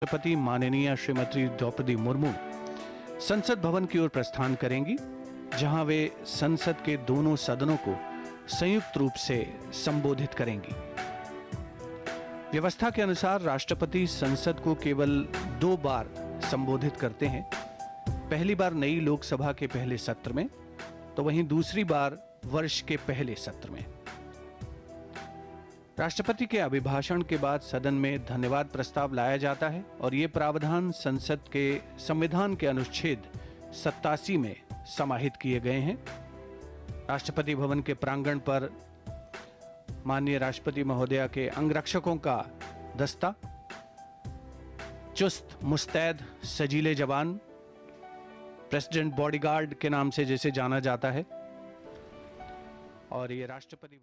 राष्ट्रपति माननीय श्रीमती द्रौपदी मुर्मू संसद भवन की ओर प्रस्थान करेंगी, जहां वे संसद के दोनों सदनों को संयुक्त रूप से संबोधित करेंगी। व्यवस्था के अनुसार राष्ट्रपति संसद को केवल 2 बार संबोधित करते हैं। पहली बार नई लोकसभा के पहले सत्र में, तो वहीं दूसरी बार वर्ष के पहले सत्र में। राष्ट्रपति के अभिभाषण के बाद सदन में धन्यवाद प्रस्ताव लाया जाता है और ये प्रावधान संसद के संविधान के अनुच्छेद 87 में समाहित किए गए हैं। राष्ट्रपति भवन के प्रांगण पर माननीय राष्ट्रपति महोदया के अंगरक्षकों का दस्ता, चुस्त मुस्तैद सजीले जवान, प्रेसिडेंट बॉडीगार्ड के नाम से जिसे जाना जाता है, और ये राष्ट्रपति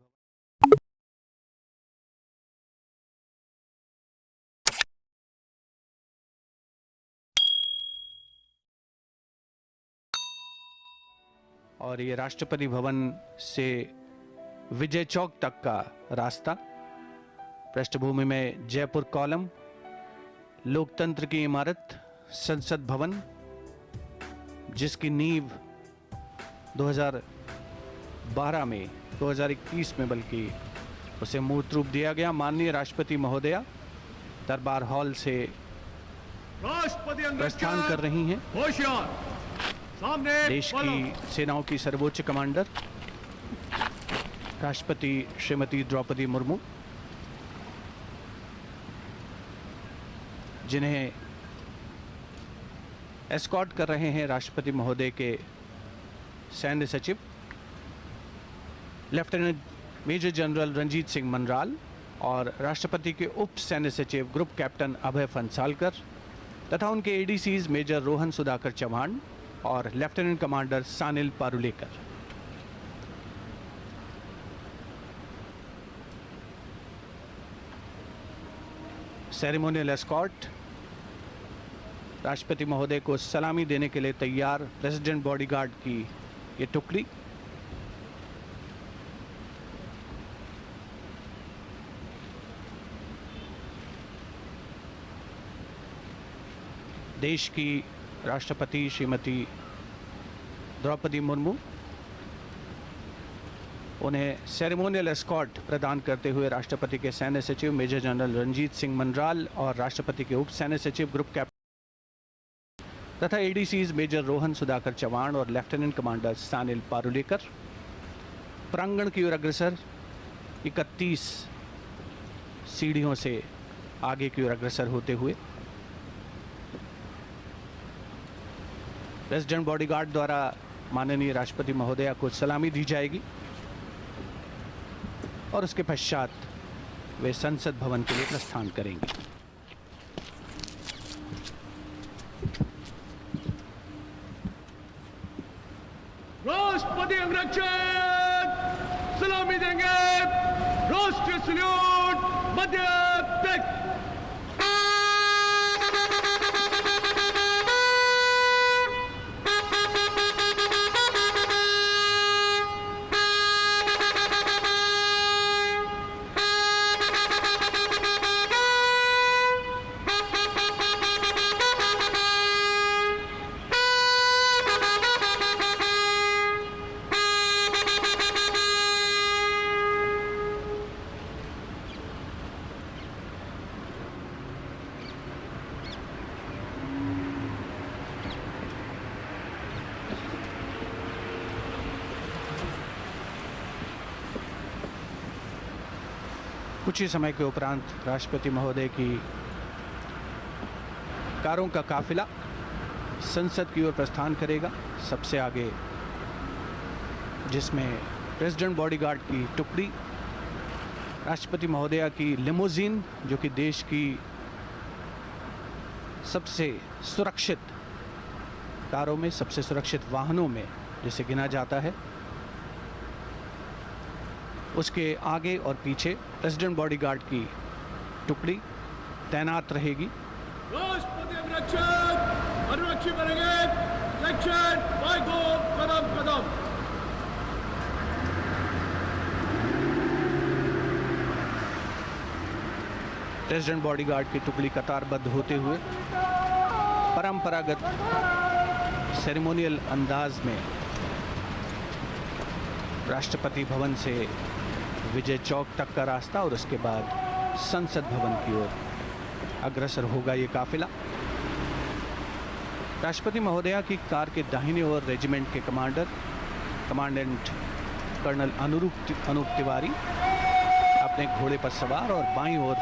राष्ट्रपति भवन से विजय चौक तक का रास्ता। पृष्ठभूमि में जयपुर कॉलम, लोकतंत्र की इमारत, संसद भवन, जिसकी नींव 2012 में 2021 में बल्कि उसे मूर्त रूप दिया गया। माननीय राष्ट्रपति महोदया दरबार हॉल से प्रस्थान कर रही हैं। देश की सेनाओं की सर्वोच्च कमांडर राष्ट्रपति श्रीमती द्रौपदी मुर्मू, जिन्हें एस्कॉर्ट कर रहे हैं राष्ट्रपति महोदय के सैन्य सचिव lieutenant major general Ranjeet Singh Manral और राष्ट्रपति के उप सैन्य सचिव ग्रुप कैप्टन अभय फंसालकर तथा उनके एडीसीज मेजर रोहन सुधाकर चौहान और lieutenant commander Sanil Parulekar. Ceremonial escort राष्ट्रपति महोदय को सलामी देने के लिए तैयार प्रेसिडेंट बॉडीगार्ड की ये टुकड़ी देश की राष्ट्रपति श्रीमती द्रौपदी मुर्मू उन्हें सेरेमोनियल एस्कॉर्ट प्रदान करते हुए राष्ट्रपति के सैन्य सचिव मेजर जनरल रंजीत सिंह मनराल और राष्ट्रपति के उप सैन्य सचिव ग्रुप कैप्टन तथा एडीसीज मेजर रोहन सुधाकर चौहान और लेफ्टिनेंट कमांडर सानिल पारुलेकर प्रांगण की ओर अग्रसर 31 सीढ़ियों से आगे की ओर अग्रसर होते हुए प्रेसिडेंट बॉडीगार्ड द्वारा माननीय राष्ट्रपति महोदया को सलामी दी जाएगी और उसके पश्चात वे संसद भवन के लिए प्रस्थान करेंगे। राष्ट्रपति अंगरक्षक सलामी देंगे। राष्ट्रीय सल्यूट मध्य तक। कुछ ही समय के उपरांत राष्ट्रपति महोदय की कारों का काफिला संसद की ओर प्रस्थान करेगा। सबसे आगे, जिसमें प्रेसिडेंट बॉडीगार्ड की टुकड़ी, राष्ट्रपति महोदया की लिमोजीन, जो कि देश की सबसे सुरक्षित कारों में, सबसे सुरक्षित वाहनों में जिसे गिना जाता है, उसके आगे और पीछे प्रेसिडेंट बॉडीगार्ड की टुकड़ी तैनात रहेगी। राष्ट्रपति अंगरक्षक अनुरक्षी बनेंगे। Section by go Kadam Kadam. President bodyguard की टुकड़ी कतारबद्ध होते हुए परंपरागत सेरेमोनियल अंदाज में राष्ट्रपति भवन से विजय चौक तक का रास्ता और उसके बाद संसद भवन की ओर अग्रसर होगा ये काफिला। राष्ट्रपति महोदया की कार के दाहिने ओर रेजिमेंट के कमांडेंट कर्नल अनूप तिवारी अपने घोड़े पर सवार और बाईं ओर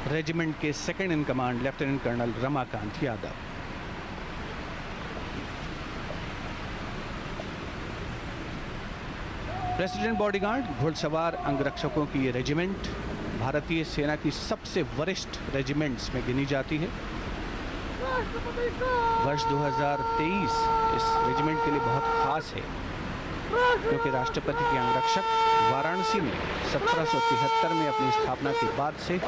रेजिमेंट के second in command lieutenant colonel Ramakant Yadav. President bodyguard घुड़सवार अंगरक्षकों की ये रेजिमेंट भारतीय सेना की सबसे वरिष्ठ रेजिमेंट्स में गिनी जाती है। वर्ष 2023 इस रेजिमेंट के लिए बहुत खास है क्योंकि राष्ट्रपति के अंगरक्षक वाराणसी में 1773 में अपनी स्थापना के बाद से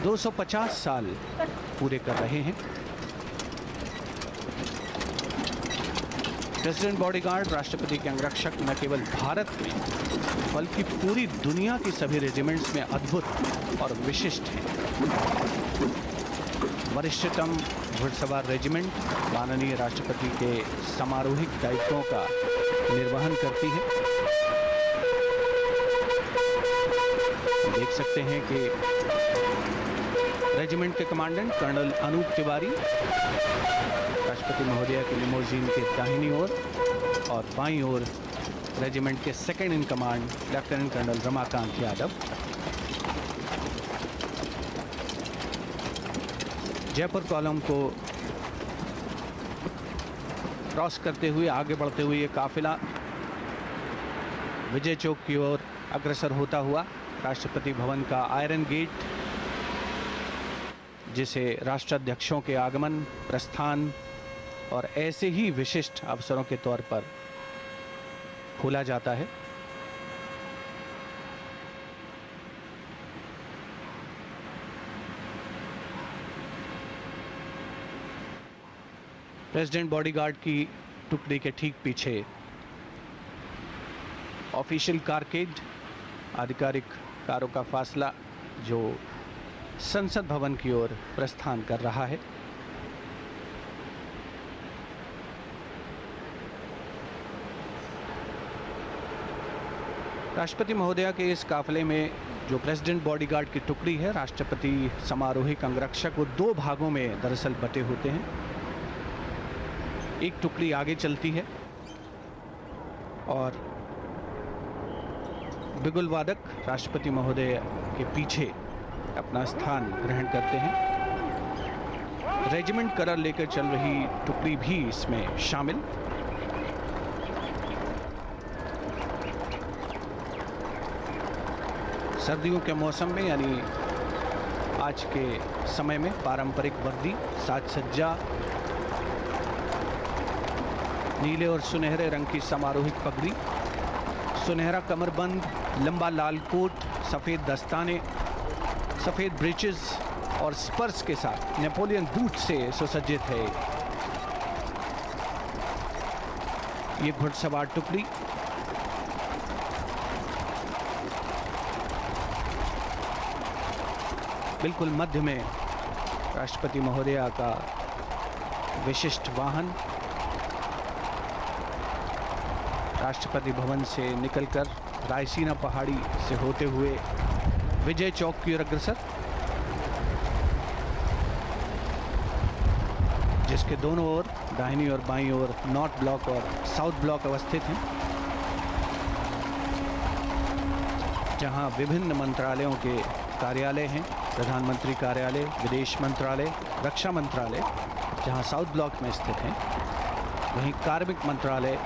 250 साल पूरे कर रहे हैं। प्रेसिडेंट बॉडीगार्ड राष्ट्रपति के अंगरक्षक न केवल भारत में बल्कि पूरी दुनिया की सभी रेजिमेंट्स में अद्भुत और विशिष्ट हैं। वरिष्ठतम घुड़सवार रेजिमेंट माननीय राष्ट्रपति के समारोहिक दायित्वों का निर्वहन करती है। देख सकते हैं कि रेजिमेंट के कमांडेंट कर्नल अनूप तिवारी राष्ट्रपति महोदया की लिमोजीन के दाहिनी ओर और बाईं ओर रेजिमेंट के second in command lieutenant colonel Ramakant Yadav. Jaipur column को क्रॉस करते हुए आगे बढ़ते हुए ये काफिला विजय चौक की ओर अग्रसर होता हुआ राष्ट्रपति भवन का आयरन गेट, जिसे राष्ट्राध्यक्षों के आगमन, प्रस्थान और ऐसे ही विशिष्ट अवसरों के तौर पर खोला जाता है। प्रेसिडेंट बॉडीगार्ड की टुकड़ी के ठीक पीछे ऑफिशियल कारकेड, आधिकारिक कारों का फासला जो संसद भवन की ओर प्रस्थान कर रहा है। राष्ट्रपति महोदया के इस काफिले में जो प्रेसिडेंट बॉडीगार्ड की टुकड़ी है, राष्ट्रपति समारोहिक अंगरक्षक, वो दो भागों में दरअसल बटे होते हैं। एक टुकड़ी आगे चलती है और बिगुल वादक राष्ट्रपति महोदय के पीछे अपना स्थान ग्रहण करते हैं। रेजिमेंट कलर लेकर चल रही टुकड़ी भी इसमें शामिल। सर्दियों के मौसम में यानी आज के समय में पारंपरिक वर्दी, साज सज्जा, नीले और सुनहरे रंग की समारोहिक पगड़ी, सुनहरा कमरबंद, लंबा लाल कोट, सफ़ेद दस्ताने, सफ़ेद ब्रीचेस और स्पर्स के साथ नेपोलियन बूट से सुसज्जित है ये घुड़सवार टुकड़ी। बिल्कुल मध्य में राष्ट्रपति महोदया का विशिष्ट वाहन राष्ट्रपति भवन से निकलकर रायसीना पहाड़ी से होते हुए विजय चौक की ओर अग्रसर, जिसके दोनों ओर दाहिनी और बाईं ओर नॉर्थ ब्लॉक और साउथ ब्लॉक अवस्थित हैं, जहां विभिन्न मंत्रालयों के कार्यालय हैं। प्रधानमंत्री कार्यालय, विदेश मंत्रालय, रक्षा मंत्रालय जहां साउथ ब्लॉक में स्थित हैं, वहीं कार्मिक मंत्रालय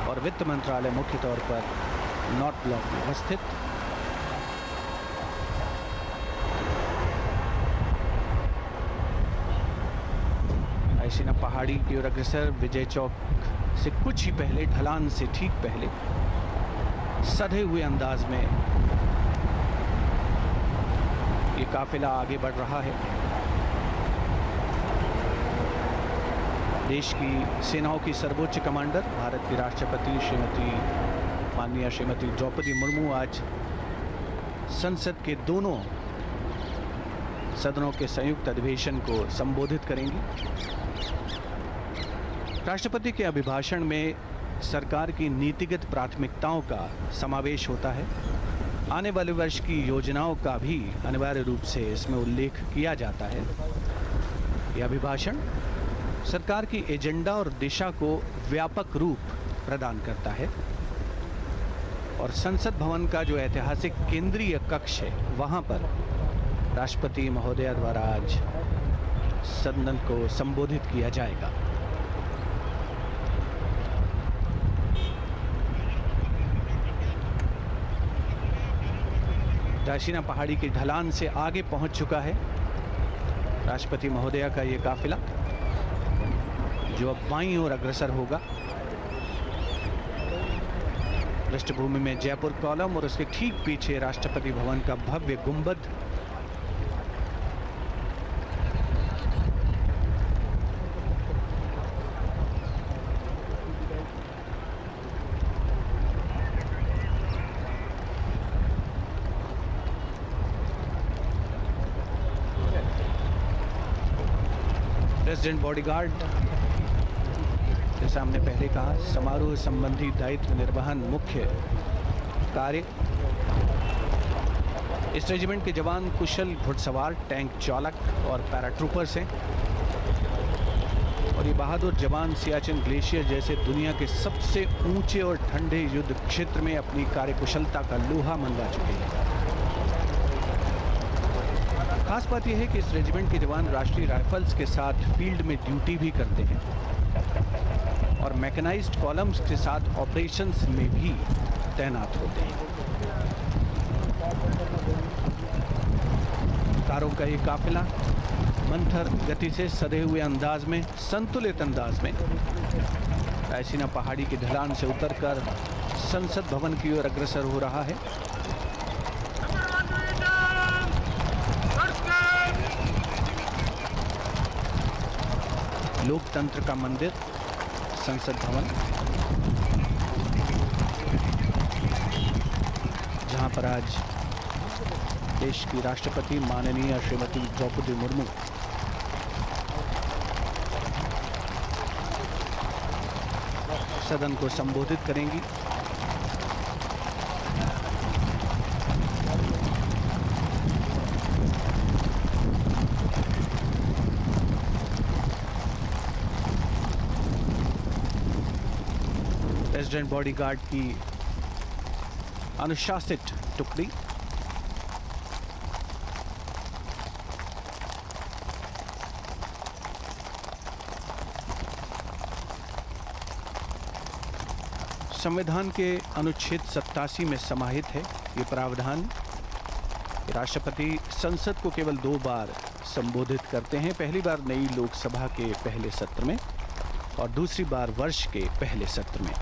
और वित्त मंत्रालय मुख्य तौर पर नॉर्थ ब्लॉक में अवस्थित। रायसीना पहाड़ी की ओर अग्रसर विजय चौक से कुछ ही पहले, ढलान से ठीक पहले, सधे हुए अंदाज में ये काफिला आगे बढ़ रहा है। देश की सेनाओं की सर्वोच्च कमांडर भारत की राष्ट्रपति माननीय श्रीमती द्रौपदी मुर्मू आज संसद के दोनों सदनों के संयुक्त अधिवेशन को संबोधित करेंगी। राष्ट्रपति के अभिभाषण में सरकार की नीतिगत प्राथमिकताओं का समावेश होता है। आने वाले वर्ष की योजनाओं का भी अनिवार्य रूप से इसमें उल्लेख किया जाता है। यह अभिभाषण सरकार की एजेंडा और दिशा को व्यापक रूप प्रदान करता है और संसद भवन का जो ऐतिहासिक केंद्रीय कक्ष है, वहां पर राष्ट्रपति महोदया द्वारा आज सदन को संबोधित किया जाएगा। राशीना पहाड़ी की ढलान से आगे पहुंच चुका है राष्ट्रपति महोदया का ये काफिला, जो अब बाईं ओर अग्रसर होगा। पृष्ठभूमि में जयपुर कॉलम और उसके ठीक पीछे राष्ट्रपति भवन का भव्य गुंबद। प्रेसिडेंट बॉडीगार्ड, जैसा हमने पहले कहा, समारोह संबंधी दायित्व निर्वहन मुख्य कार्य। इस रेजिमेंट के जवान कुशल घुड़सवार, टैंक चालक और पैराट्रूपर्स हैं और ये बहादुर जवान सियाचिन ग्लेशियर जैसे दुनिया के सबसे ऊंचे और ठंडे युद्ध क्षेत्र में अपनी कार्यकुशलता का लोहा मनवा चुके हैं। खास बात यह है कि इस रेजिमेंट के जवान राष्ट्रीय राइफल्स के साथ फील्ड में ड्यूटी भी करते हैं और मैकेनाइज्ड कॉलम्स के साथ ऑपरेशंस में भी तैनात होते हैं। कारों का ये काफिला मंथर गति से सधे हुए अंदाज में, संतुलित अंदाज में रायसीना पहाड़ी की ढलान से उतरकर संसद भवन की ओर अग्रसर हो रहा है। लोकतंत्र का मंदिर संसद भवन, जहां पर आज देश की राष्ट्रपति माननीय श्रीमती द्रौपदी मुर्मू सदन को संबोधित करेंगी। प्रेसिडेंट बॉडीगार्ड की अनुशासित टुकड़ी संविधान के अनुच्छेद 87 में समाहित है ये प्रावधान। राष्ट्रपति संसद को केवल 2 बार संबोधित करते हैं, पहली बार नई लोकसभा के पहले सत्र में और दूसरी बार वर्ष के पहले सत्र में।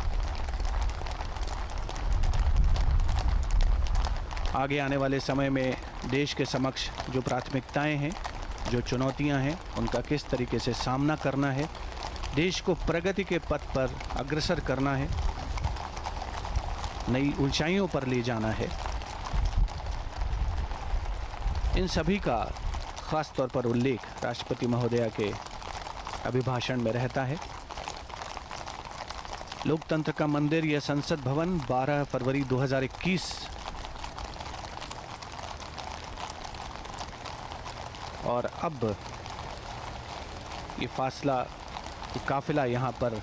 आगे आने वाले समय में देश के समक्ष जो प्राथमिकताएं हैं, जो चुनौतियां हैं, उनका किस तरीके से सामना करना है, देश को प्रगति के पथ पर अग्रसर करना है, नई ऊंचाइयों पर ले जाना है, इन सभी का खास तौर पर उल्लेख राष्ट्रपति महोदया के अभिभाषण में रहता है। लोकतंत्र का मंदिर यह संसद भवन 12 फरवरी 2021 और अब ये काफिला यहाँ पर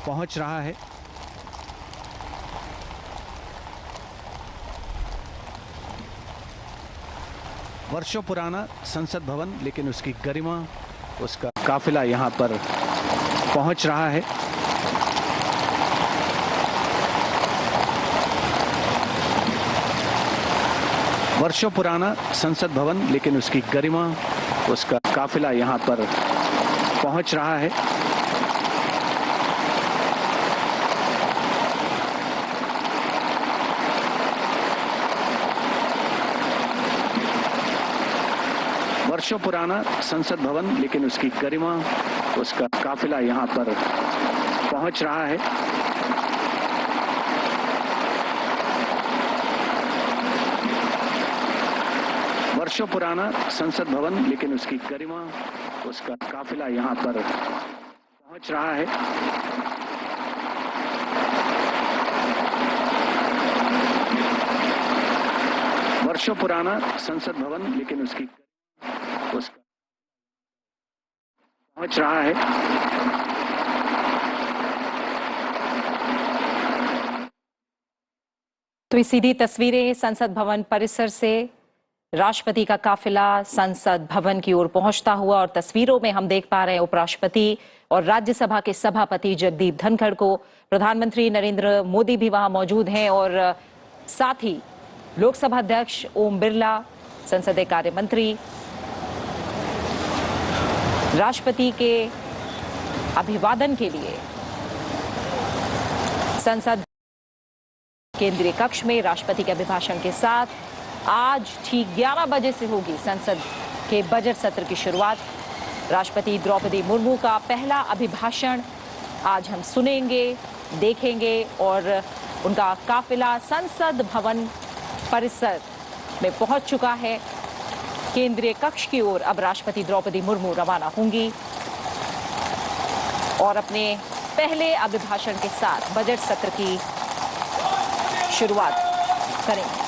पहुँच रहा है। वर्षों पुराना संसद भवन, लेकिन उसकी गरिमा, उसका काफिला यहाँ पर पहुँच रहा है। वर्षों पुराना संसद भवन, लेकिन उसकी गरिमा, उसका काफिला यहाँ पर पहुँच रहा है। वर्षों पुराना संसद भवन, लेकिन उसकी गरिमा, उसका काफिला यहाँ पर पहुँच रहा है। वर्षों पुराना संसद भवन, लेकिन उसकी गरिमा, उसका काफिला यहां पर पहुंच रहा है। वर्षों पुराना संसद भवन, लेकिन उसकी उसका पहुंच रहा है। तो ये सीधी तस्वीरें संसद भवन परिसर से राष्ट्रपति का काफिला संसद भवन की ओर पहुंचता हुआ, और तस्वीरों में हम देख पा रहे हैं उपराष्ट्रपति और राज्यसभा के सभापति जगदीप धनखड़ को। प्रधानमंत्री नरेंद्र मोदी भी वहां मौजूद हैं और साथ ही लोकसभा अध्यक्ष ओम बिरला, संसदीय कार्य मंत्री, राष्ट्रपति के अभिवादन के लिए संसद केंद्रीय कक्ष में राष्ट्रपति के अभिभाषण के साथ आज ठीक 11 बजे से होगी संसद के बजट सत्र की शुरुआत। राष्ट्रपति द्रौपदी मुर्मू का पहला अभिभाषण आज हम सुनेंगे, देखेंगे, और उनका काफिला संसद भवन परिसर में पहुंच चुका है। केंद्रीय कक्ष की ओर अब राष्ट्रपति द्रौपदी मुर्मू रवाना होंगी और अपने पहले अभिभाषण के साथ बजट सत्र की शुरुआत करेंगे।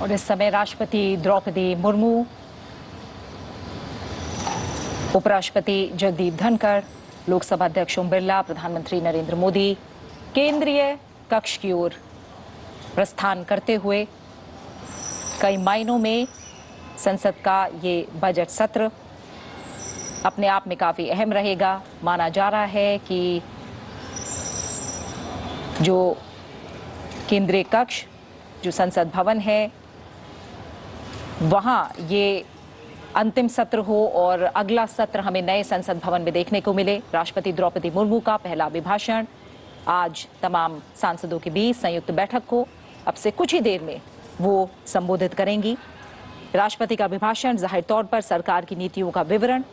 और इस समय राष्ट्रपति द्रौपदी मुर्मू, उपराष्ट्रपति जगदीप धनखड़, लोकसभा अध्यक्ष ओम बिरला, प्रधानमंत्री नरेंद्र मोदी केंद्रीय कक्ष की ओर प्रस्थान करते हुए कई मायनों में संसद का ये बजट सत्र अपने आप में काफी अहम रहेगा। माना जा रहा है कि जो केंद्रीय कक्ष जो संसद भवन है वहां ये अंतिम सत्र हो और अगला सत्र हमें नए संसद भवन में देखने को मिले। राष्ट्रपति द्रौपदी मुर्मू का पहला अभिभाषण आज तमाम सांसदों के बीच संयुक्त बैठक को अब से कुछ ही देर में वो संबोधित करेंगी। राष्ट्रपति का अभिभाषण जाहिर तौर पर सरकार की नीतियों का विवरण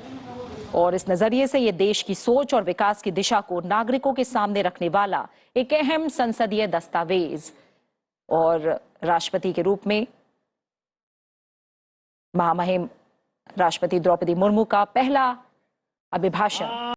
और इस नजरिए से ये देश की सोच और विकास की दिशा को नागरिकों के सामने रखने वाला एक अहम संसदीय दस्तावेज और राष्ट्रपति के रूप में महामहिम राष्ट्रपति द्रौपदी मुर्मू का पहला अभिभाषण